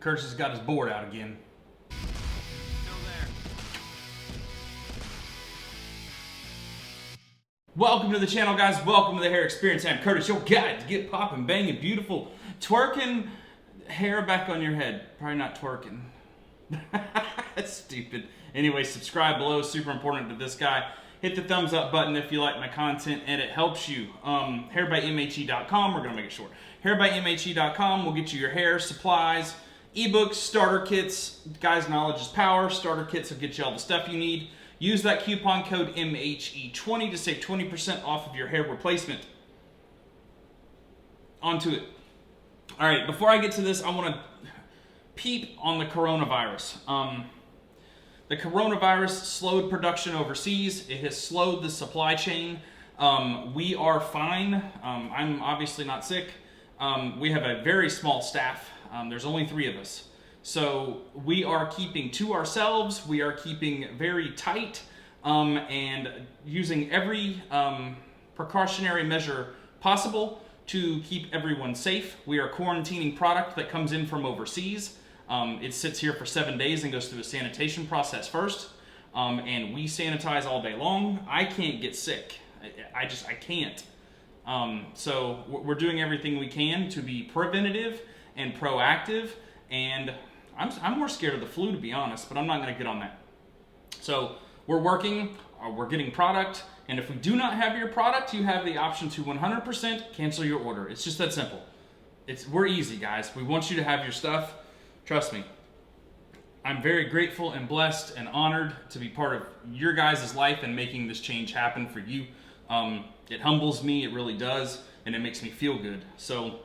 Curtis has got his board out again. Welcome to the channel, guys. Welcome to the Hair Experience. I'm Curtis, your guide to get popping, banging, beautiful, twerking hair back on your head. Probably not twerking. That's stupid. Anyway, subscribe below. Super important to this guy. Hit the thumbs up button if you like my content and it helps you. Hairbymhe.com. We're gonna make it short. Hairbymhe.com will get you your hair supplies, ebooks, starter kits. Guys, knowledge is power. Starter kits will get you all the stuff you need. Use that coupon code MHE20 to save 20% off of your hair replacement. On to it. All right, before I get to this, I want to peep on the coronavirus. The coronavirus slowed production overseas. It has slowed the supply chain. We are fine. I'm obviously not sick. We have a very small staff. There's only 3 of us. So we are keeping to ourselves, we are keeping very tight, and using every precautionary measure possible to keep everyone safe. We are quarantining product that comes in from overseas. It sits here for 7 days and goes through a sanitation process first, and we sanitize all day long. I can't get sick. I can't. So we're doing everything we can to be preventative and proactive, and I'm more scared of the flu, to be honest, but I'm not going to get on that. So we're working, we're getting product, and if we do not have your product, you have the option to 100% cancel your order. It's just that simple. We're easy, guys. We want you to have your stuff. Trust me. I'm very grateful and blessed and honored to be part of your guys' life and making this change happen for you. It humbles me, it really does, and it makes me feel good. So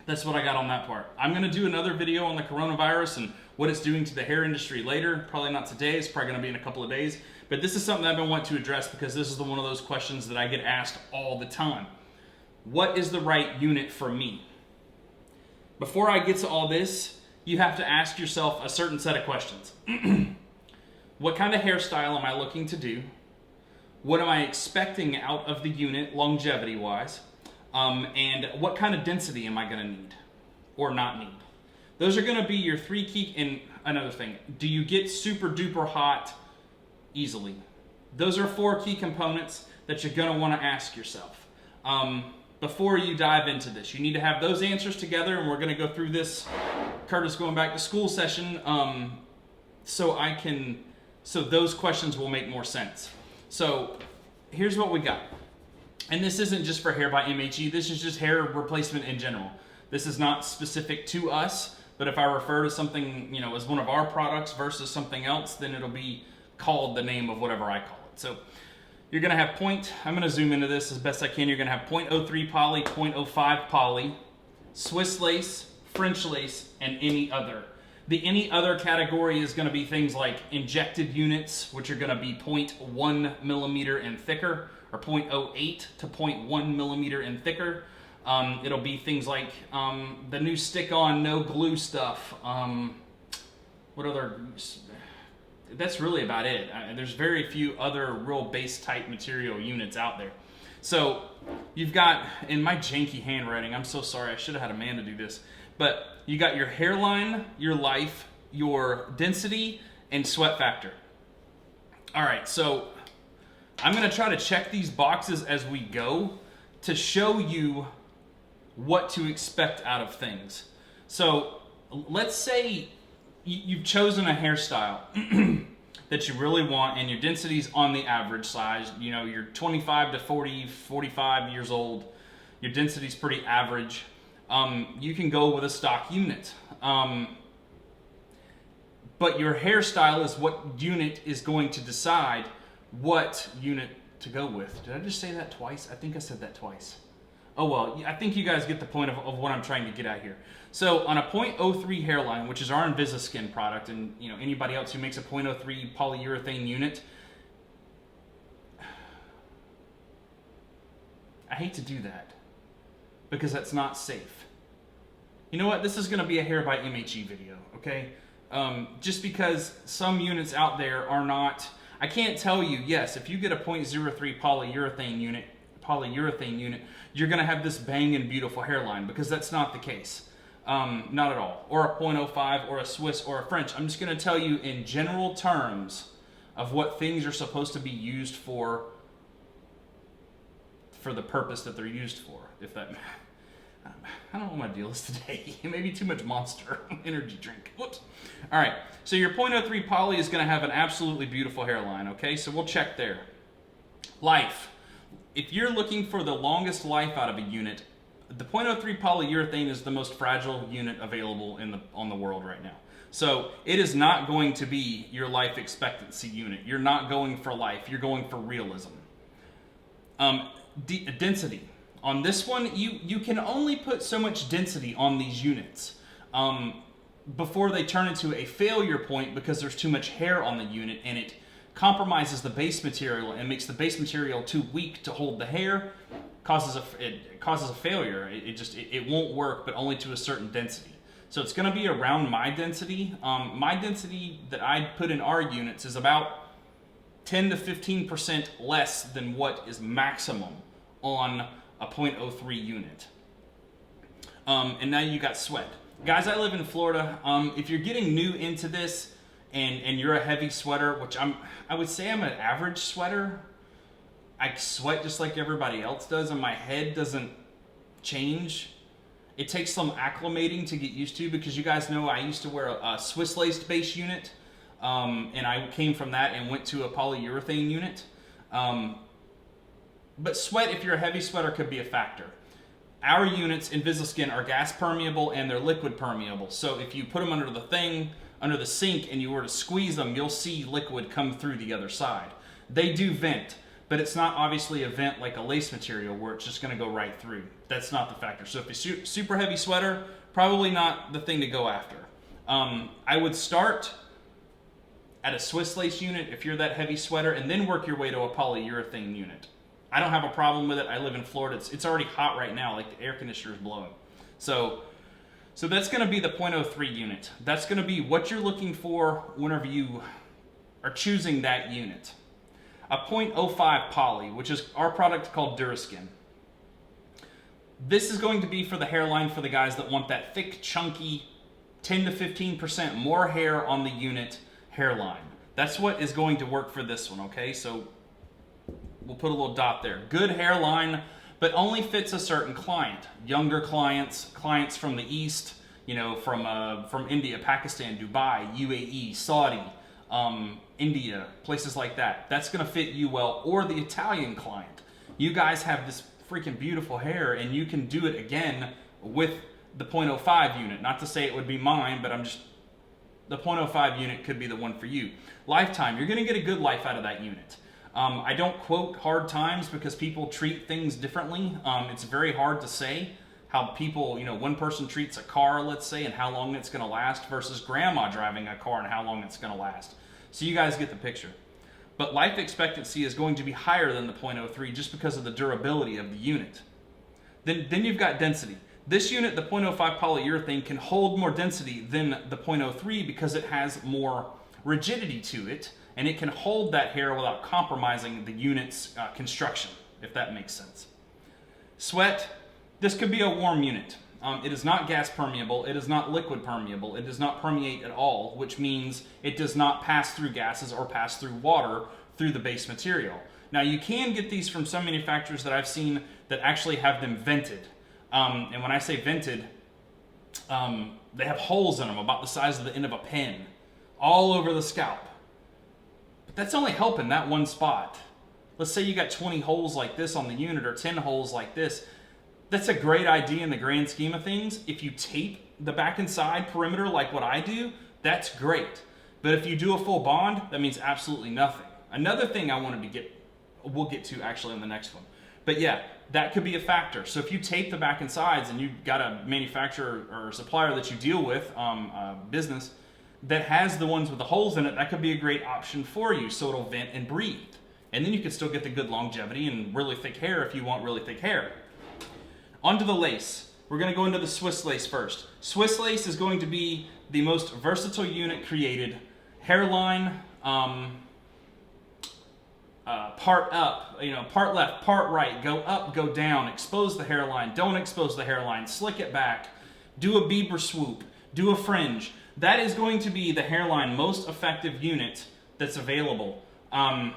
that's what I got on that part. I'm going to do another video on the coronavirus and what it's doing to the hair industry later. Probably not today. It's probably going to be in a couple of days. But this is something I've been wanting to address because this is one of those questions that I get asked all the time. What is the right unit for me? Before I get to all this, you have to ask yourself a certain set of questions. What kind of hairstyle am I looking to do? What am I expecting out of the unit longevity-wise? And what kind of density am I going to need or not need? Those are going to be your 3 key. And another thing, do you get super duper hot easily? Those are 4 key components that you're going to want to ask yourself before you dive into this. You need to have those answers together, and we're going to go through this Curtis going back to school session so those questions will make more sense. So here's what we got. And this isn't just for Hair by MHE, this is just hair replacement in general. This is not specific to us, but if I refer to something, as one of our products versus something else, then it'll be called the name of whatever I call it. So you're gonna have I'm gonna zoom into this as best I can. You're gonna have 0.03 poly, 0.05 poly, Swiss lace, French lace, and any other. The any other category is gonna be things like injected units, which are gonna be 0.1 millimeter and thicker, or 0.08 to 0.1 millimeter and thicker. It'll be things like the new stick-on, no glue stuff. What other? That's really about it. There's very few other real base type material units out there. So you've got, in my janky handwriting, I'm so sorry, I should have had Amanda do this, but you got your hairline, your life, your density, and sweat factor. All right, so I'm going to try to check these boxes as we go to show you what to expect out of things. So let's say you've chosen a hairstyle that you really want and your density's on the average size. You're 25 to 40, 45 years old. Your density's pretty average. You can go with a stock unit. But your hairstyle is what unit is going to decide what unit to go with. Did I just say that twice? I think I said that twice. Oh well, I think you guys get the point of what I'm trying to get at here. So on a 0.03 hairline, which is our Invisiskin product, and anybody else who makes a 0.03 polyurethane unit, I hate to do that because that's not safe. You know what? This is going to be a Hair by MHE video, okay? Just because some units out there are not. I can't tell you, yes, if you get a 0.03 polyurethane unit, you're going to have this banging beautiful hairline, because that's not the case. Not at all. Or a .05 or a Swiss or a French. I'm just going to tell you in general terms of what things are supposed to be used for the purpose that they're used for. If that, I don't know what my deal is today. Maybe too much Monster energy drink. Whoops. All right. So your .03 poly is going to have an absolutely beautiful hairline. Okay, so we'll check there. Life. If you're looking for the longest life out of a unit, the .03 polyurethane is the most fragile unit available on the world right now. So it is not going to be your life expectancy unit. You're not going for life. You're going for realism. Density. On this one, you can only put so much density on these units before they turn into a failure point, because there's too much hair on the unit and it compromises the base material and makes the base material too weak to hold the hair. It causes a failure. It won't work, but only to a certain density. So it's going to be around my density. My density that I put in our units is about 10 to 15% less than what is maximum on a .03 unit. And now you got sweat. Guys, I live in Florida. If you're getting new into this and you're a heavy sweater, which I would say I'm an average sweater. I sweat just like everybody else does, and my head doesn't change. It takes some acclimating to get used to, because you guys know I used to wear a Swiss laced base unit, and I came from that and went to a polyurethane unit. But sweat, if you're a heavy sweater, could be a factor. Our units in Invisiskin are gas permeable and they're liquid permeable. So if you put them under the sink, and you were to squeeze them, you'll see liquid come through the other side. They do vent, but it's not obviously a vent like a lace material where it's just going to go right through. That's not the factor. So if you're super heavy sweater, probably not the thing to go after. I would start at a Swiss lace unit if you're that heavy sweater, and then work your way to a polyurethane unit. I don't have a problem with it. I live in Florida. It's already hot right now, like the air conditioner is blowing. So that's going to be the .03 unit. That's going to be what you're looking for whenever you are choosing that unit. A .05 poly, which is our product called Duraskin. This is going to be for the hairline for the guys that want that thick, chunky, 10 to 15% more hair on the unit hairline. That's what is going to work for this one, okay? So we'll put a little dot there. Good hairline, but only fits a certain client. Younger clients, clients from the East, from India, Pakistan, Dubai, UAE, Saudi, India, places like that. That's going to fit you well. Or the Italian client. You guys have this freaking beautiful hair, and you can do it again with the .05 unit. Not to say it would be mine, but the .05 unit could be the one for you. Lifetime, you're going to get a good life out of that unit. I don't quote hard times because people treat things differently. It's very hard to say how people, one person treats a car, let's say, and how long it's going to last versus grandma driving a car and how long it's going to last. So you guys get the picture. But life expectancy is going to be higher than the .03 just because of the durability of the unit. Then you've got density. This unit, the .05 polyurethane, can hold more density than the .03 because it has more rigidity to it, and it can hold that hair without compromising the unit's construction, if that makes sense. Sweat, this could be a warm unit. It is not gas permeable, it is not liquid permeable, it does not permeate at all, which means it does not pass through gases or pass through water through the base material. Now you can get these from some manufacturers that I've seen that actually have them vented. And when I say vented, they have holes in them about the size of the end of a pen all over the scalp. But that's only helping that one spot. Let's say you got 20 holes like this on the unit or 10 holes like this. That's a great idea in the grand scheme of things. If you tape the back and side perimeter like what I do, that's great. But if you do a full bond, that means absolutely nothing. Another thing I wanted to we'll get to actually in the next one. But yeah, that could be a factor. So if you tape the back and sides and you've got a manufacturer or supplier that you deal with, business, that has the ones with the holes in it, that could be a great option for you so it'll vent and breathe. And then you can still get the good longevity and really thick hair if you want really thick hair. Onto the lace. We're going to go into the Swiss lace first. Swiss lace is going to be the most versatile unit created. Hairline, part up, part left, part right, go up, go down, expose the hairline, don't expose the hairline, slick it back, do a Bieber swoop, do a fringe. That is going to be the hairline most effective unit that's available. I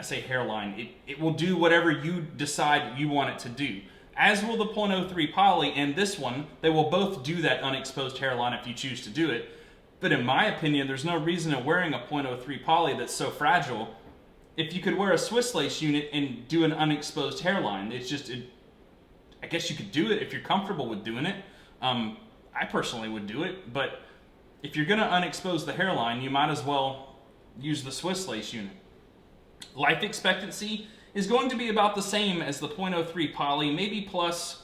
say hairline, it will do whatever you decide you want it to do. As will the .03 poly and this one. They will both do that unexposed hairline if you choose to do it. But in my opinion, there's no reason in wearing a .03 poly that's so fragile if you could wear a Swiss lace unit and do an unexposed hairline. It's just, I guess you could do it if you're comfortable with doing it. I personally would do it, but if you're going to unexpose the hairline, you might as well use the Swiss lace unit. Life expectancy is going to be about the same as the .03 poly, maybe plus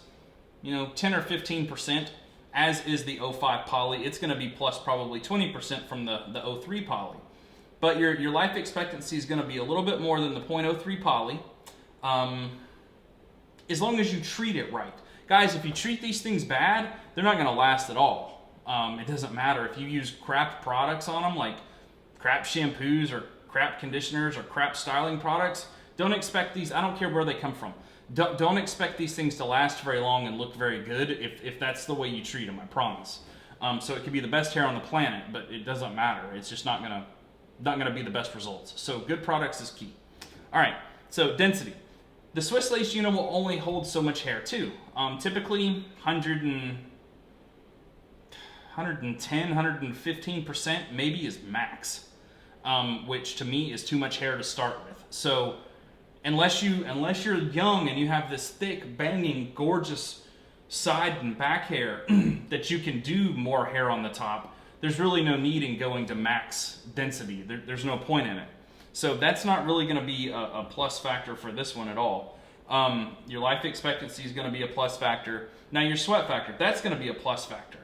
10 or 15%, as is the 05 poly. It's going to be plus probably 20% from the 03 poly. But your life expectancy is going to be a little bit more than the .03 poly, as long as you treat it right. Guys, if you treat these things bad, they're not going to last at all. It doesn't matter if you use crap products on them, like crap shampoos or crap conditioners or crap styling products. Don't expect these, I don't care where they come from. Don't expect these things to last very long and look very good if that's the way you treat them, I promise. So it could be the best hair on the planet, but it doesn't matter. It's just not gonna be the best results. So good products is key. All right, so density. The Swiss lace unit will only hold so much hair too. Typically 110, 115% maybe is max, which to me is too much hair to start with. So unless you're young and you have this thick, banging, gorgeous side and back hair that you can do more hair on the top, there's really no need in going to max density. There's no point in it. So that's not really going to be a plus factor for this one at all. Your life expectancy is going to be a plus factor. Now your sweat factor, that's going to be a plus factor.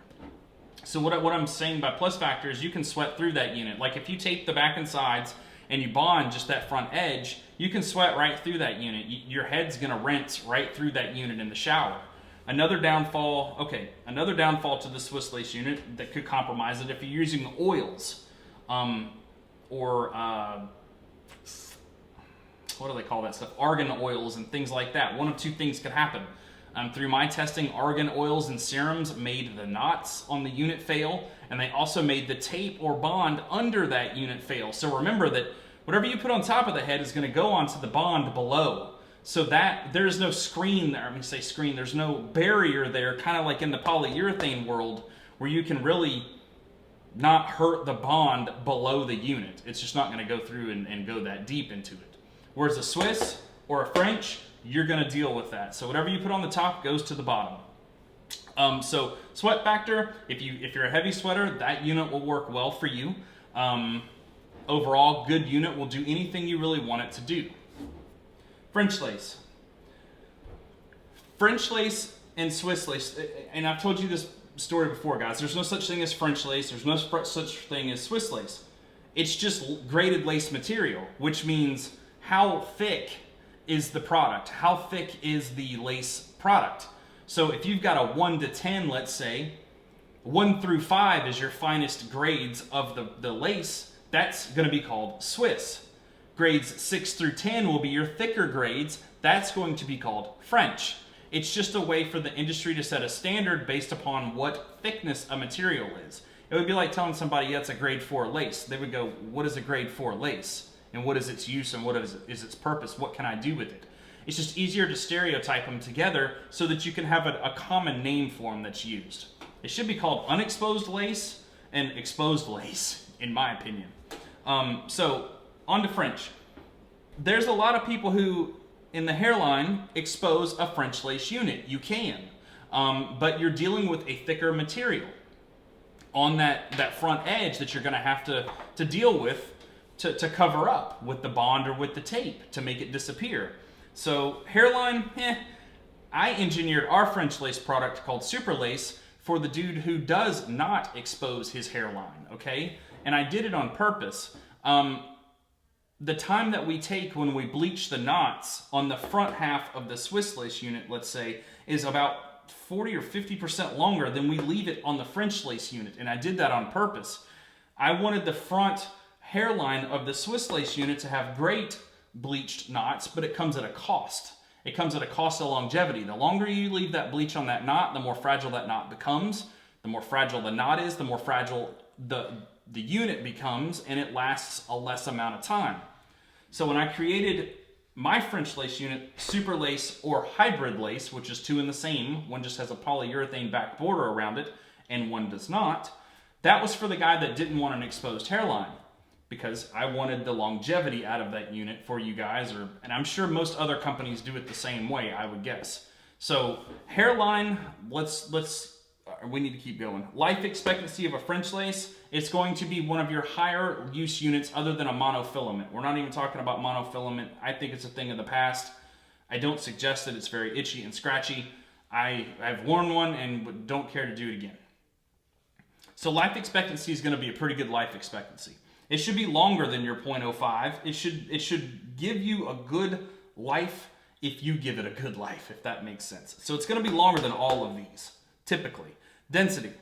So what I'm saying by plus factor is you can sweat through that unit. Like if you tape the back and sides and you bond just that front edge, you can sweat right through that unit. Your head's going to rinse right through that unit in the shower. Another downfall to the Swiss lace unit that could compromise it if you're using oils, or what do they call that stuff? Argan oils and things like that. One of two things could happen. Through my testing, argan oils and serums made the knots on the unit fail, and they also made the tape or bond under that unit fail. So remember that whatever you put on top of the head is going to go onto the bond below. So that there's no screen there. Let me say screen. There's no barrier there, kind of like in the polyurethane world, where you can really not hurt the bond below the unit. It's just not going to go through and go that deep into it. Whereas a Swiss or a French, you're going to deal with that. So whatever you put on the top goes to the bottom. So sweat factor, if you're a heavy sweater, that unit will work well for you. Overall, good unit will do anything you really want it to do. French lace. French lace and Swiss lace, and I've told you this story before, guys. There's no such thing as French lace. There's no such thing as Swiss lace. It's just graded lace material, which means how thick is the product? How thick is the lace product? So if you've got a 1 to 10, let's say, 1 through 5 is your finest grades of the lace, that's going to be called Swiss. Grades 6 through 10 will be your thicker grades. That's going to be called French. It's just a way for the industry to set a standard based upon what thickness a material is. It would be like telling somebody, yeah, it's a grade 4 lace. They would go, what is a grade 4 lace? And what is its use and what is its purpose? What can I do with it? It's just easier to stereotype them together so that you can have a common name for them that's used. It should be called unexposed lace and exposed lace, in my opinion. So, on to French. There's a lot of people who, in the hairline, expose a French lace unit. You can. But you're dealing with a thicker material on that front edge that you're going to have to deal with to cover up with the bond or with the tape to make it disappear. So hairline, I engineered our French lace product called Super Lace for the dude who does not expose his hairline, okay? And I did it on purpose. The time that we take when we bleach the knots on the front half of the Swiss lace unit, let's say, is about 40 or 50% longer than we leave it on the French lace unit, and I did that on purpose. I wanted the front hairline of the Swiss lace unit to have great bleached knots, but it comes at a cost. It comes at a cost of longevity. The longer you leave that bleach on that knot, the more fragile that knot becomes. The more fragile the knot is, the more fragile the unit becomes, and it lasts a less amount of time. So when I created my French lace unit, super lace or hybrid lace, which is two in the same, one just has a polyurethane back border around it and one does not, that was for the guy that didn't want an exposed hairline, because I wanted the longevity out of that unit for you guys, and I'm sure most other companies do it the same way, I would guess. So hairline, we need to keep going. Life expectancy of a French lace, it's going to be one of your higher use units other than a monofilament. We're not even talking about monofilament. I think it's a thing of the past. I don't suggest that it's very itchy and scratchy. I've worn one and don't care to do it again. So life expectancy is going to be a pretty good life expectancy. It should be longer than your 0.05. It should give you a good life if you give it a good life, if that makes sense. So it's going to be longer than all of these, typically. Density.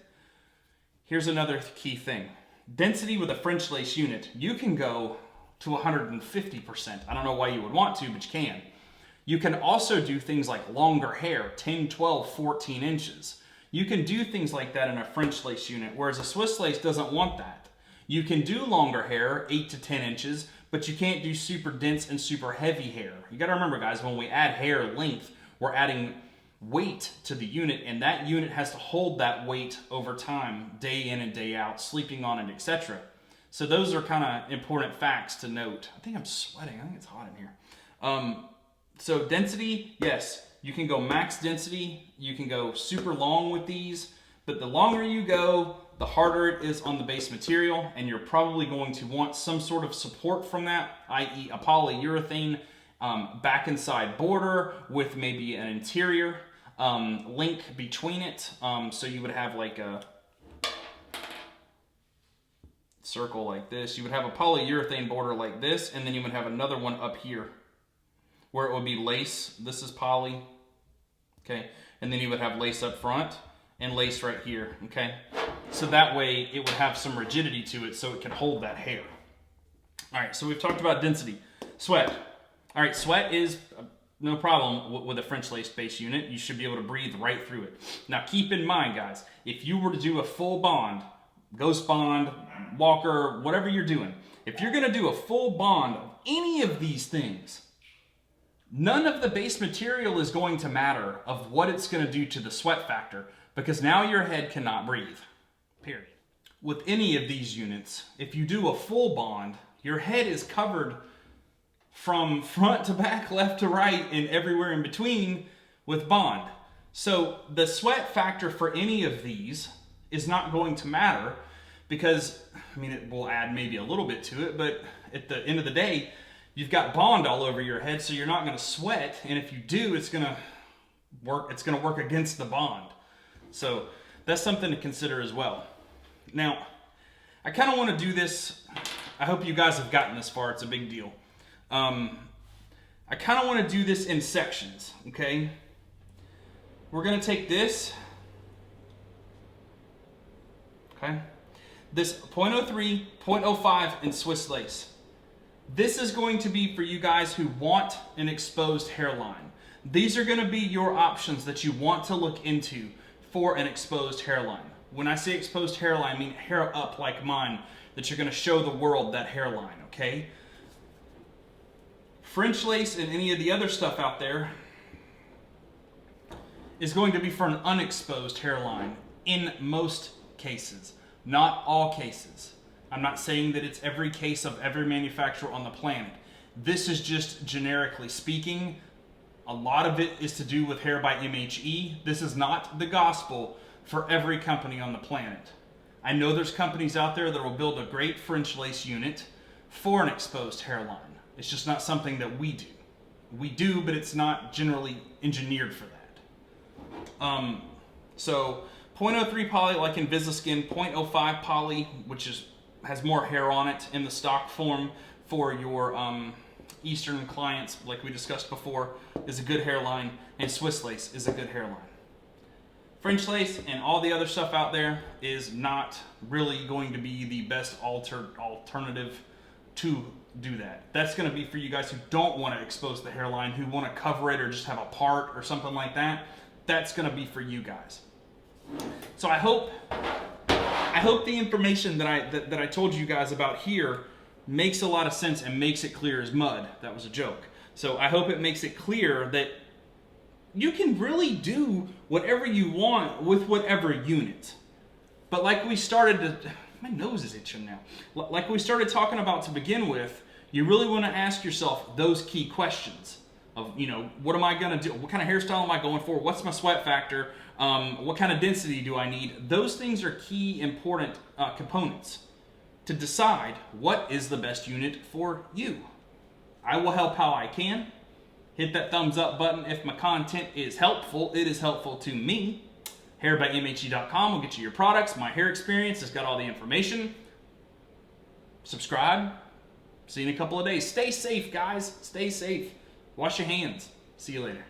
Here's another key thing. Density with a French lace unit, you can go to 150%. I don't know why you would want to, but you can. You can also do things like longer hair, 10, 12, 14 inches. You can do things like that in a French lace unit, whereas a Swiss lace doesn't want that. You can do longer hair, 8 to 10 inches, but you can't do super dense and super heavy hair. You gotta remember, guys, when we add hair length, we're adding weight to the unit, and that unit has to hold that weight over time, day in and day out, sleeping on it, etc. So those are kind of important facts to note. I think I'm sweating. I think it's hot in here. So density, yes, you can go max density. You can go super long with these, but the longer you go, the harder it is on the base material, and you're probably going to want some sort of support from that, i.e. a polyurethane back inside border with maybe an interior link between it. So you would have like a circle like this. You would have a polyurethane border like this, and then you would have another one up here where it would be lace. This is poly, okay? And then you would have lace up front and lace right here, okay? So that way it would have some rigidity to it so it can hold that hair. All right, so we've talked about density. Sweat. All right, sweat is no problem with a French lace base unit. You should be able to breathe right through it. Now keep in mind, guys, if you were to do a full bond, ghost bond, walker, whatever you're doing, if you're gonna do a full bond of any of these things, none of the base material is going to matter of what it's gonna do to the sweat factor, because now your head cannot breathe, period. With any of these units, if you do a full bond, your head is covered from front to back, left to right, and everywhere in between with bond. So the sweat factor for any of these is not going to matter, because, I mean, it will add maybe a little bit to it, but at the end of the day, you've got bond all over your head, so you're not going to sweat, and if you do, it's going to work against the bond. So that's something to consider as well. Now, I kind of want to do this. I hope you guys have gotten this far. It's a big deal. I kind of want to do this in sections, okay? We're going to take this, okay? This 0.03, 0.05, and Swiss lace. This is going to be for you guys who want an exposed hairline. These are going to be your options that you want to look into for an exposed hairline. When I say exposed hairline, I mean hair up like mine, that you're going to show the world that hairline, okay? French lace and any of the other stuff out there is going to be for an unexposed hairline in most cases, not all cases. I'm not saying that it's every case of every manufacturer on the planet. This is just generically speaking. A lot of it is to do with Hair by MHE. This is not the gospel for every company on the planet. I know there's companies out there that will build a great French lace unit for an exposed hairline. It's just not something that we do. We do, but it's not generally engineered for that. So 0.03 poly like Invisiskin, 0.05 poly, which has more hair on it in the stock form for your Eastern clients, like we discussed before, is a good hairline, and Swiss lace is a good hairline. French lace and all the other stuff out there is not really going to be the best alternative to do that. That's going to be for you guys who don't want to expose the hairline, who want to cover it or just have a part or something like that. That's going to be for you guys. So I hope the information that I told you guys about here makes a lot of sense and makes it clear as mud. That was a joke. So I hope it makes it clear that you can really do whatever you want with whatever unit. But like we started to, my nose is itching now. Like we started talking about to begin with, you really want to ask yourself those key questions of, you know, what am I going to do? What kind of hairstyle am I going for? What's my sweat factor? What kind of density do I need? Those things are key important components to decide what is the best unit for you. I will help how I can. Hit that thumbs up button if my content is helpful. It is helpful to me. Hairbymhe.com will get you your products. My hair experience has got all the information. Subscribe. See you in a couple of days. Stay safe, guys. Stay safe. Wash your hands. See you later.